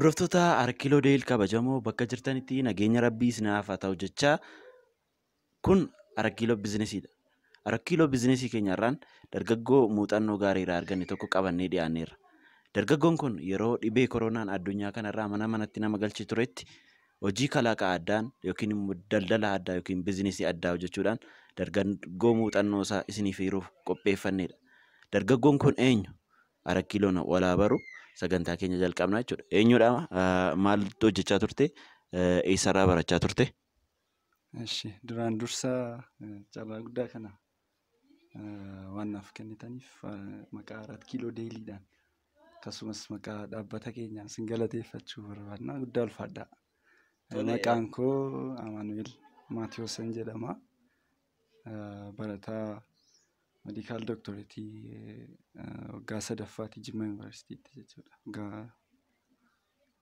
Hordoftoota Arkiloo Deel kabajamoo bakka jirtanitti nageenya rabbii isinaaf haa ta'u jechaa kun Arkiloo biizinesiidha. Arkiloo biizinesii keenyarraan dargaggoo muuxannoo gaariirraa arganne tokko qabannee dhiyaanneerra. Dargaggoon kun yeroo dhibee koronaan addunyaa kanarraa mana manatti nama galchee turetti hojii kalaqaa addaan yookiin immoo daldala addaa yookiin biizinesii addaa hojjechuudhaan dargaggoo muuxannoo isaa isiniif hiruuf qopheeffannedha. Dargaggoon kun eenyu? Arkiloon walaa baru sagantaa keenya jalqabnaa jechuudha. Eenyudha? Maaltu hojjechaa turte? Eessarraa barachaa turte? Duraan dursa carraa guddaa kana waan naaf kennitaniif maqaa Arkiloo Deeliidhaan akkasumas maqaa dhaabbata keenyaan sin galateeffachuu barbaadna. Guddaa ulfaadhaa. Maqaan koo Amaanu'eel Maatiyoosan jedhama. Barataa Medical Doctoratii waggaa sadaffaati Jimma Yuunivarsiitiitti jechuudha. Waggaa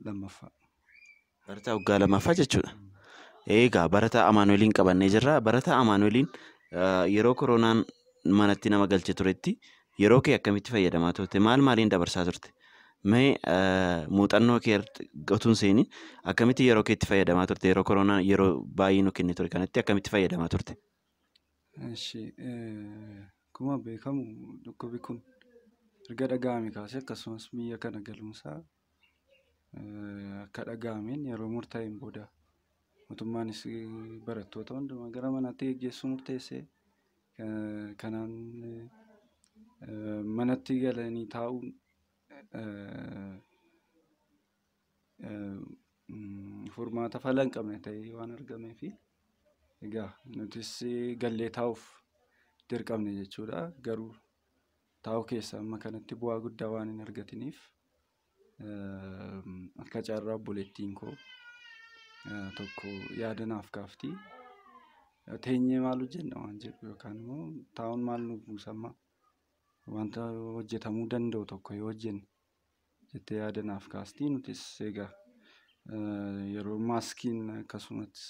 lammaffaa. Barataa waggaa lammaffaa jechuudha. Egaa barataa Amaanu'eeliin qabannee jirra. Barataa Amaanu'eeliin yeroo koronaan manatti nama galchee turetti yeroo kee akkamitti fayyadamaa turte? Maal maaliin dabarsaa turte? Mee muuxannoo kee otuun seeni akkamitti yeroo keetti fayyadamaa turte? Yeroo koronaan yeroo baay'ee nu kennee ture kanatti akkamitti fayyadamaa turte? Akkuma beekamu dhukkubni kun erga dhaga'ame kaasee akkasumas biyya kana galuunsaa akka dhaga'ameen yeroo murtaa'een booda mootummaanis barattoota hundumaa gara manaatti geggeessuu murteessee kanaan manatti galanii taa'uun furmaata fala hin qabne ta'ee waan argameefi egaa nutis gallee taa'uuf dirqamne jechuudha. Garuu taa'u keessa amma kanatti bu'aa guddaa waan hin argatiniif akka carraa obboleettiin koo tokko yaada naaf kaaftii. Teenyee maal hojjenna waan jedhu yookaan immoo taa'uun maal nuuf buusamma wanta hojjetamuu danda'u tokko yoo hojjenne jettee yaada naaf kaastii. Nutis egaa yeroo maaskiin akkasumas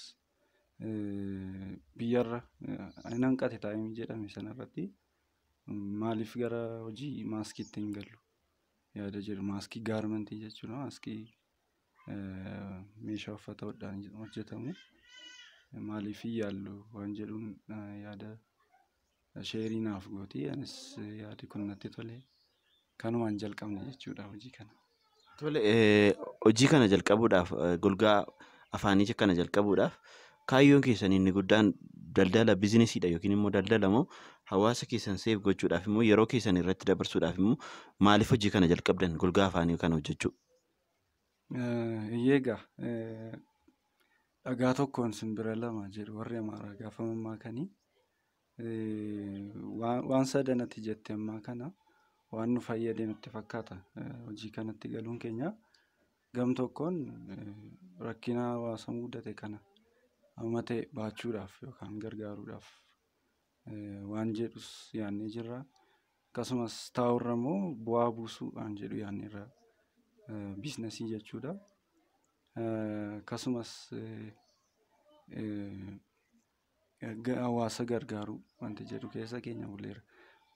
biyyarra hin hanqate taa'imii jedhame sanarratti maaliif gara hojii maaskiitti hin gallu yaada jedhu. Maaskii gaarmentii jechuudha. Maaskii meeshaa uffata hodhaan hojjetamu maaliif hin yaallu waan jedhuun yaada sheerii naaf gooti. Anis yaadi kun natti tole kanumaan jalqabne jechuudha hojii kana. Tole hojii kana jalqabuudhaaf golgaa afaanii kana jalqabuudhaaf kaayyoon keessan inni guddaan daldala biizinesiidha yookiin immoo daldala moo hawaasa keessan seef gochuudhaaf immoo yeroo keessan irratti dabarsuudhaaf immoo maaliif hojii kana jalqabdan golgaa afaanii kana hojjechuu? Egaa dhagaa tokkoon simbira lama jedhu warri Amaaraa gaafa mammaakanii waan sadanatti jette ammaa kana waan nu fayyade nutti fakkaata. Hojii kanatti galuun keenya gam tokkoon rakkina hawaasa mudate kana amma ta'e baachuudhaaf yookaan gargaaruudhaaf waan jedhus yaadnee jirra. Akkasumas taa'urra immoo bu'aa buusuu waan jedhu yaadneerra biizinesii jechuudha. Akkasumas hawaasa gargaaruu wanti jedhu keessa keenya buleera.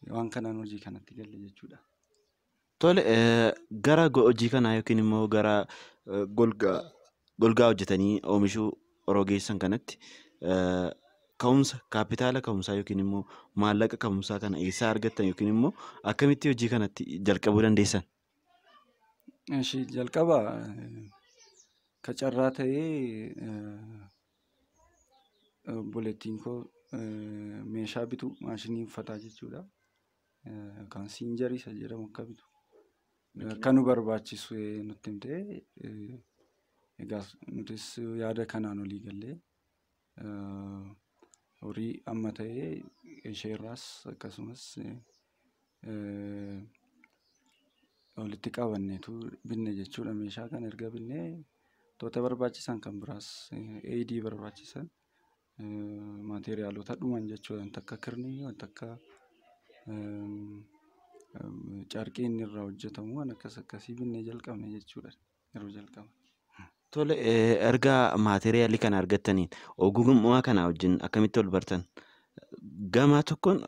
Waan kanaan hojii kanatti galle jechuudha. Tole gara hojii kanaa yookiin immoo gara golgaa hojjetanii oomishuu rogeessan kanatti ka'umsa kaapitaala ka'umsaa yookiin immoo maallaqa ka'umsaa kana eessaa argattan yookiin immoo akkamitti hojii kanatti jalqabuu dandeessan? Jalqaba carraa ta'ee obboleettiin koo meeshaa bitu maashinii uffataa jechuudha. Kan siinjarii isa jedhamu akka bitu akka nu barbaachisu nutti himtee egaa nutis yaada kanaan olii gallee horii amma ta'ee isheerraas akkasumas walitti qabanneetu binne jechuudha. Meeshaa kana erga binnee wantoota barbaachisan kan biraas AD barbaachisan maateriaalota dhuman jechuudha. Wanta akka kirnii, wanta akka carqii inni irraa hojjetamu waan akkasii binnee jalqabne jechuudha yeroo jalqaba. Tole erga maateriaalii kana argattaniin ogummaa kana wajjin akkamitti ol bartan? Gama tokkoon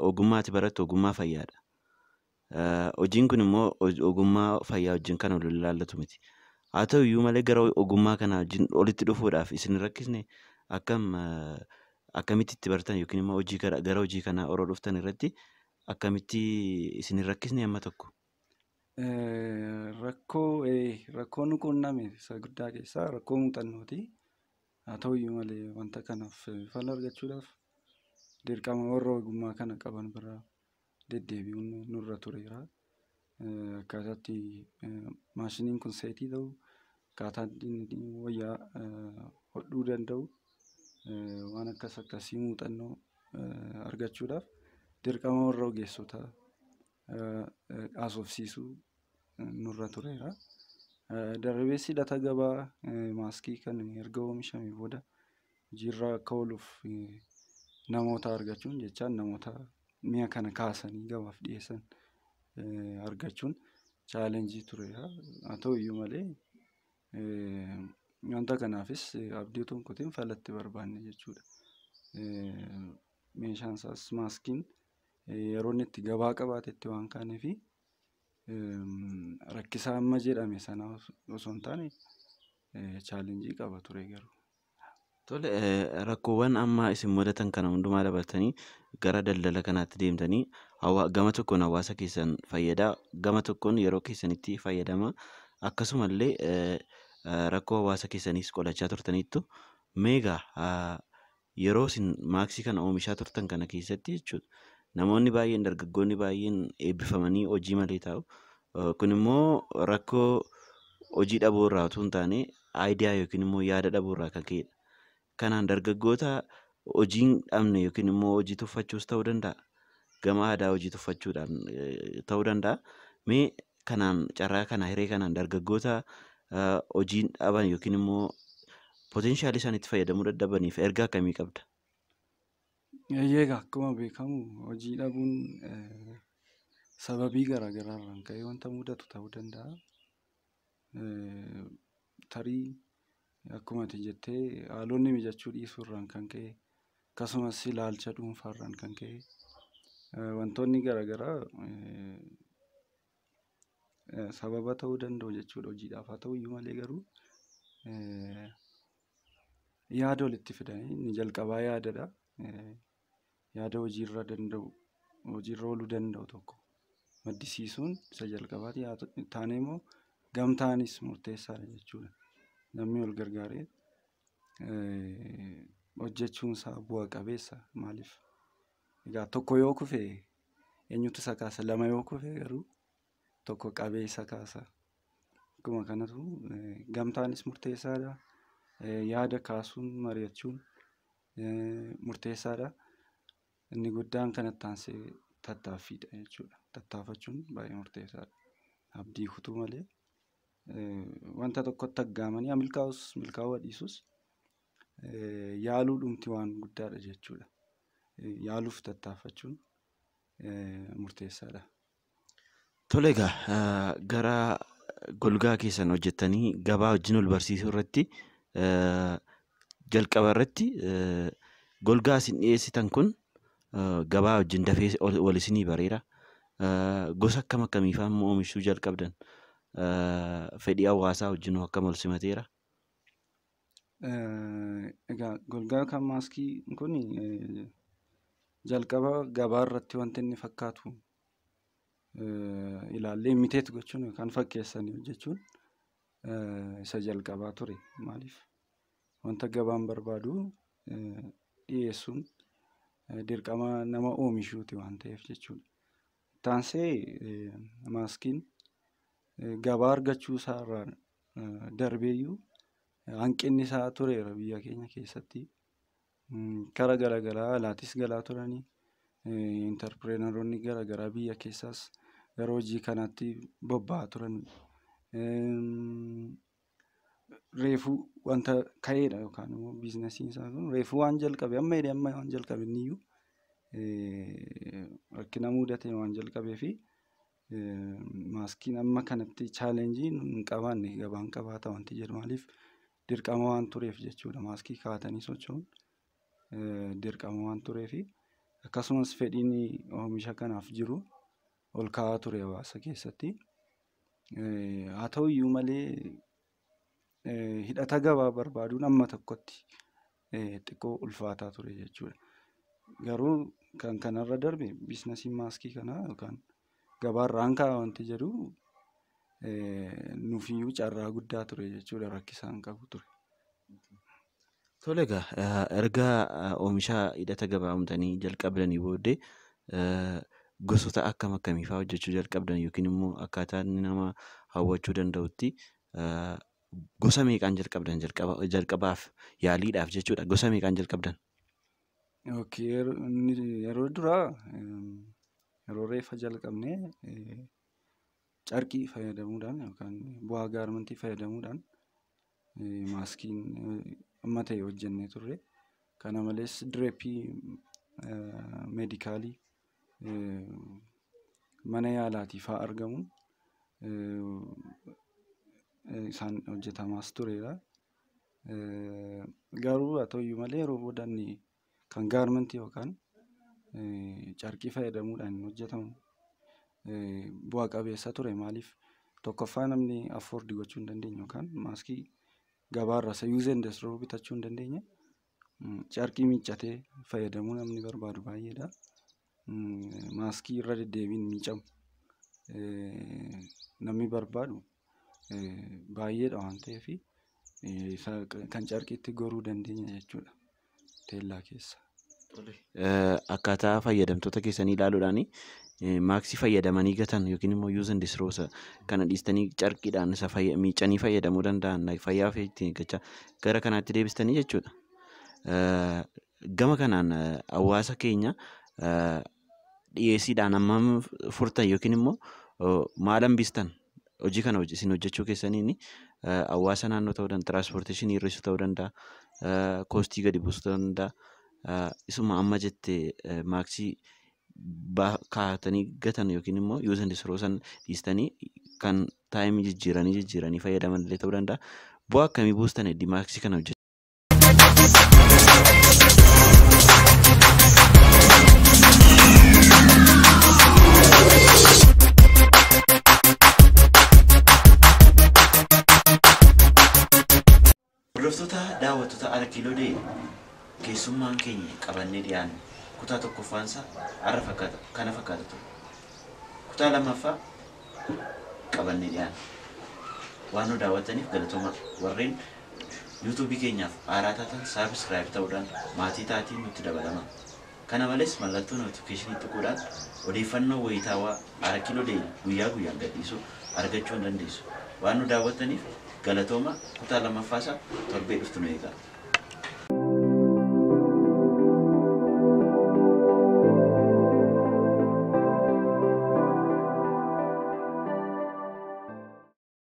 ogummaati barattu ogummaa fayyaadha. Hojiin kun immoo ogummaa fayyaa wajjin kan wal ilaallatu miti. Haa ta'u iyyuu malee gara ogummaa kanaa wajjin walitti dhufuudhaaf isin hin rakkisne? Akkamitti itti bartan yookiin immoo gara hojii kanaa yeroo dhuftan irratti akkamitti isin hin rakkisne amma tokko? Rakkoo nu quunname isa guddaa keessaa rakkoo muuxannooti. Haa ta'u iyyuu malee wanta kanaaf fala argachuudhaaf dirqama warra ogummaa kana qaban biraa deddeebi'uun nurra tureera. Akkaataatti maashiniin kun seetii ta'u, akkaataatti wayyaa hodhuu danda'u, waan akkas akkasii muuxannoo argachuudhaaf dirqama warra ogeessotaa haasofsiisuu nurra tureera. Darbees hidhata gabaa maaskii kan erga oomishamee booda hojiirra akka ooluuf namoota argachuun jechaan namoota mi'a kana kaasanii gabaaf dhiyeessan argachuun chaalenjii tureera. Haa ta'u iyyuu malee wanta kanaafis abdii utuu hin kutin falatti barbaanne jechuudha. Meeshaan isaas maaskiin yeroo inni itti gabaa qabaatetti waan kaaneefi rakkisaa amma jedhame sana osoo hin taane chaalenjii qaba ture garuu. Tole, rakkoowwan amma isin mudatan kana hundumaa dabartanii gara daldala kanaatti deemtanii gama tokkoon hawaasa keessan fayyadaa, gama tokkoon yeroo keessanitti fayyadama. Akkasumallee rakkoo hawaasa keessaniis qolachaa turtaniittu. Meegaa yeroo isin maaksii kana oomishaa turtan kana keessatti jechuudha, namoonni baay'een, dargaggoonni baay'een eebbifamanii hojii malee taa'u. Kun immoo rakkoo hojii dhabuu irraa utuu hin taane aayidiyaa yookiin immoo yaada dhabuu irraa kan ka'edha. Kanaan dargaggoota hojii hin dhabne yookiin immoo hojii tuffachuus ta'uu danda'a. Gama aadaa hojii tuffachuudhaan ta'uu danda'a. Mee kanaan carraa kana hiree kanaan dargaggoota hojii dhaban yookiin immoo poteenshaalii isaan itti fayyadamuu dadhabaniif ergaa akkamii qabda? Egaa akkuma beekamu hojii dhabuun sababii garaagaraarraan ka'ee wanta mudatu ta'uu danda'a. Tarii akkuma ati jettee haalonni mijachuu dhiisuu irraan kan ka'e, akkasumas ilaalcha dhuunfaarraan kan ka'e wantoonni garaagaraa sababa ta'uu danda'u jechuudha hojiidhaaf. Haa ta'u iyyuu malee garuu yaada walitti fidanii inni jalqabaa yaadadha. Yaada hojiirra ooluu danda'u tokko maddisiisuun isa jalqabaati. Taanee immoo gamtaanis murteessaadha jechuudha. Namni wal gargaaree hojjechuun isaa bu'a qabeessa. Maaliif? Egaa tokko yoo kufe eenyutu isa kaasa? Lama yoo kufe garuu tokko qabee isa kaasa. Akkuma kanatu gamtaanis murteessaadha. Yaada kaasuun, mari'achuun murteessaadha. Inni guddaan kanatti aansee tattaaffiidha jechuudha. Tattaaffachuun baay'ee murteessaadha. Abdii kutuu malee wanta tokkotti aggaamanii milkaa'uu dhiisus yaaluu dhumti waan guddaadha jechuudha. Yaaluuf tattaaffachuun murteessaadha. Tole, egaa gara golgaa keessan hojjettanii gabaa wajjin wal barsiisuu irratti jalqaba irratti golgaa isin dhiyeessitan kun gabaa wajjin dafee wal isinii bareera. Gosa akkam akkamiifaa immoo oomishuu jalqabdan? Fedhii hawaasaa wajjin akkam wal simateera? Egaa golgaa kan maaskii kun jalqaba gabaa irratti wanti inni fakkaatu ilaallee imiteet gochuun yookaan fakkeessanii hojjechuun isa jalqabaa ture. Maaliif? Wanta gabaan barbaadu dhiyeessuun dirqama nama oomishuuti waan ta'eef jechuudha. Taansee maaskiin gabaa argachuu isaarraan darbeeyyuu hanqinni isaa tureera biyya keenya keessatti. Karaa garaagaraa alaatis galaa turanii interpreneroonni garaagaraa biyya keessaas gara hojii kanaatti bobba'aa turan. Reefuu wanta ka'eedha yookaan immoo biizinasiin isaa kun reefuu waan jalqabe amma waan jalqabe inniyyuu rakkina mudatee waan jalqabee fi maaskiin amma kanatti chaalenjii hin qabaanne gabaan qabaata wanti jedhu. Maaliif? Dirqama waan tureef jechuudha. Maaskii kaatanii socho'uun dirqama waan tureefi akkasumas fedhiin oomisha kanaaf jiru ol ka'aa ture hawaasa keessatti. Haa ta'u iyyuu malee hidhata gabaa barbaaduun amma tokkotti xiqqoo ulfaataa ture jechuudha. Garuu kan kanarra darbe biizinasiin maaskii kanaa yookaan gabaarraan kaa'aa wanti jedhu nuufiyyuu carraa guddaa ture jechuudha, rakkisaan qabu ture. Tole egaa erga oomisha hidhata gabaa uumtanii jalqabdanii booddee gosoota akkam akkamii fa'aa hojjechuu jalqabdan yookiin immoo akkaataa inni nama hawwachuu danda'utti gosa meeqaan jalqabdan jalqabaaf yaaliidhaaf jechuudha. Gosa meeqaan jalqabdan? Yeroo duraa yeroo reefa jalqabnee carqii fayyadamuudhaan yookaan bu'aa gaarmentii fayyadamuudhaan maaskiin amma ta'e hojjennee turre. Kana malees direeppii meedikaalii mana yaalaatii fa'aa argamuun isaan hojjetamaas tureera. Garuu haa ta'uyyuu malee yeroo booda kan gaarmentii yookaan carqii fayyadamuudhaan hojjetamu bu'a qabeessa ture. Maaliif tokkoffaa namni affoordi gochuu hin dandeenye yookaan maaskii gabaarraa isa yuuz and desiroo bitachuu hin dandeenye carqii miiccatee fayyadamuu namni barbaadu baay'eedha. Maaskii irra deddeebiin miicamu namni barbaadu baay'eedha waan ta'eef kan carqiitti goruu dandeenya jechuudha teellaa keessa. Akkaataa fayyadamtoota keessanii ilaaluudhaan maaskii fayyadamanii gatan yookiin immoo yuuz and desiroo kana dhiistanii carqiidhaan isa miicanii fayyadamuu danda'an fayyaa ofii ittiin eeggachaa gara kanaatti deebistanii jechuudha. Gama kanaan hawaasa keenya dhiyeessiidhaan hammam furtan yookiin immoo maal hambistan hojii kana isin hojjechuu keessaniin hawaasa naannoo ta'uu danda'a, tiraanspoorteeshinii hir'isuu ta'uu danda'a, koostii gadi buusuu ta'uu danda'a. Isuma amma jettee maaskii kaa'atanii gatan yookiin immoo yuuz and desiroo san dhiistanii kan taayimii jijjiiranii fayyadaman illee ta'uu danda'a. Bu'aa akkamii buustan heddii maaskii kana hojjechuudha? Hordoftoota daawwattoota Arakiiloo Dee keessummaan keenya qabannee dhiyaanne kutaa tokkoffaansaa kana fakkaata ture. Kutaa lammaffaa qabannee dhiyaanne. Waan nu daawwattaniif galatooma. Warreen yuutuubii keenyaaf haaraa taatan saabskiraayib ta'uudhaan maatii taatiin nutti dabalama. Kana malees mallattoo notifikashinii tuquudhaan odeeffannoo wayitaawaa Arakiiloo Dee guyyaa guyyaan gadhiisu argachuu hin dandeessu. Waan nu daawwattaniif galatooma. Kutaa lammaffaasaa torbee dhuftu nu eegaa.